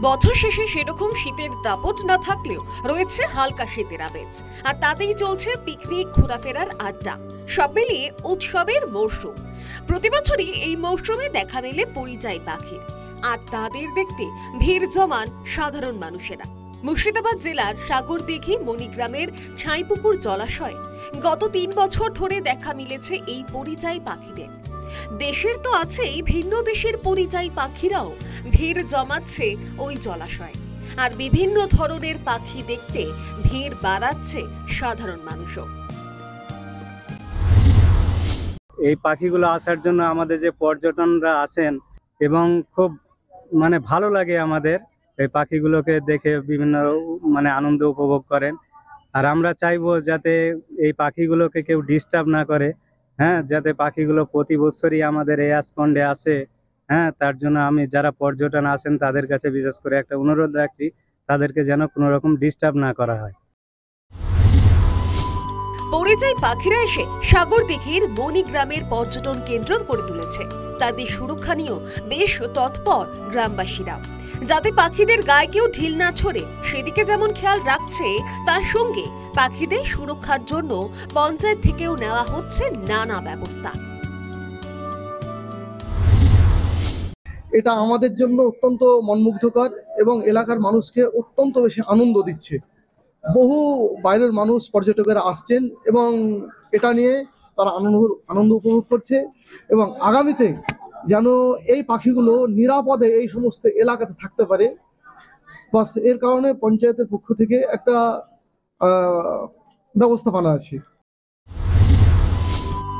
বছর শেষে সেরকম শীতের দাপট না থাকলেও রয়েছে হালকা শীতের আমেজ, আর তাতেই চলছে পিকনিক, ঘোরাফেরার আড্ডা, সব মিলিয়ে উৎসবের মরশুম। প্রতি বছরই এই মরশুমে দেখা মেলে পরিযায়ী পাখির, আর তাদের দেখতে ভিড় জমান সাধারণ মানুষেরা। মুর্শিদাবাদ জেলার সাগরদিঘি মণিগ্রামের ছাইপুকুর জলাশয়ে গত 3 বছর ধরে দেখা মিলেছে এই পরিযায়ী পাখিদের। দেশের তো আছেই, ভিন্ন দেশের পরিযায়ী পাখিরাও ভিড় জমাচ্ছে ওই জলাশয়ে, আর বিভিন্ন ধরনের পাখি দেখতে ভিড় বাড়াচ্ছে সাধারণ মানুষও। এই পাখিগুলো আসার জন্য আমাদের যে পর্যটনরা আসেন এবং খুব ভালো লাগে আমাদের এই পাখিগুলোকে দেখে, বিভিন্ন আনন্দ উপভোগ করেন। আর আমরা চাইবো যাতে এই পাখিগুলোকে কেউ ডিস্টার্ব না করে, যাতে পাখিগুলো প্রতি বছরই আমাদের এই আসপন্ডে আসে। তার জন্য আমি যারা পর্যটন আসেন তাদের কাছে বিশেষ করে একটা অনুরোধ রাখছি, তাদেরকে যেন কোনো রকম ডিস্টার্ব না করা হয়। পরিযায়ী পাখিরা এসে সাগরদিঘির মণিগ্রামের পর্যটন কেন্দ্র করে তুলেছে। তাদের সুরক্ষা নিয়েও বেশ তৎপর গ্রামবাসীরা, যাতে পাখিদের গায়ে কেউ ঢিল না ছড়ে সেদিকে যেমন খেয়াল রাখছে, তার সঙ্গে পাখিদের সুরক্ষার জন্য পঞ্চায়েত থেকেও নেওয়া হচ্ছে নানা ব্যবস্থা। এটা আমাদের জন্য অত্যন্ত মনমুগ্ধকর এবং এলাকার মানুষকে অত্যন্ত বেশি আনন্দ দিচ্ছে। বহু বাইরের মানুষ, পর্যটকেরা আসছেন এবং এটা নিয়ে তারা আনন্দ উপভোগ করছে, এবং আগামীতে যেন এই পাখিগুলো নিরাপদে এই সমস্ত এলাকাতে থাকতে পারে, বাস এর কারণে পঞ্চায়েতের পক্ষ থেকে একটা ব্যবস্থাপনা আছে।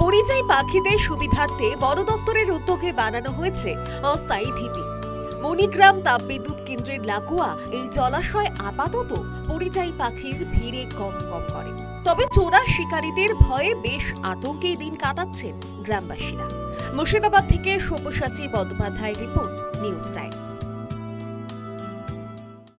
পরিযায়ী পাখিদের সুবিধার্থে বন দপ্তরের উদ্যোগে বানানো হয়েছে অস্থায়ী ঢিপি। মণিগ্রাম তাপবিদ্যুৎ কেন্দ্রের লাগোয়া এই জলাশয় আপাতত পরিযায়ী পাখির ভিড়ে কম করে, তবে চোরা শিকারীদের ভয়ে বেশ আতঙ্কে দিন কাটাচ্ছেন গ্রামবাসীরা। মুর্শিদাবাদ থেকে Sabyasachi Bandyopadhyay report, news time.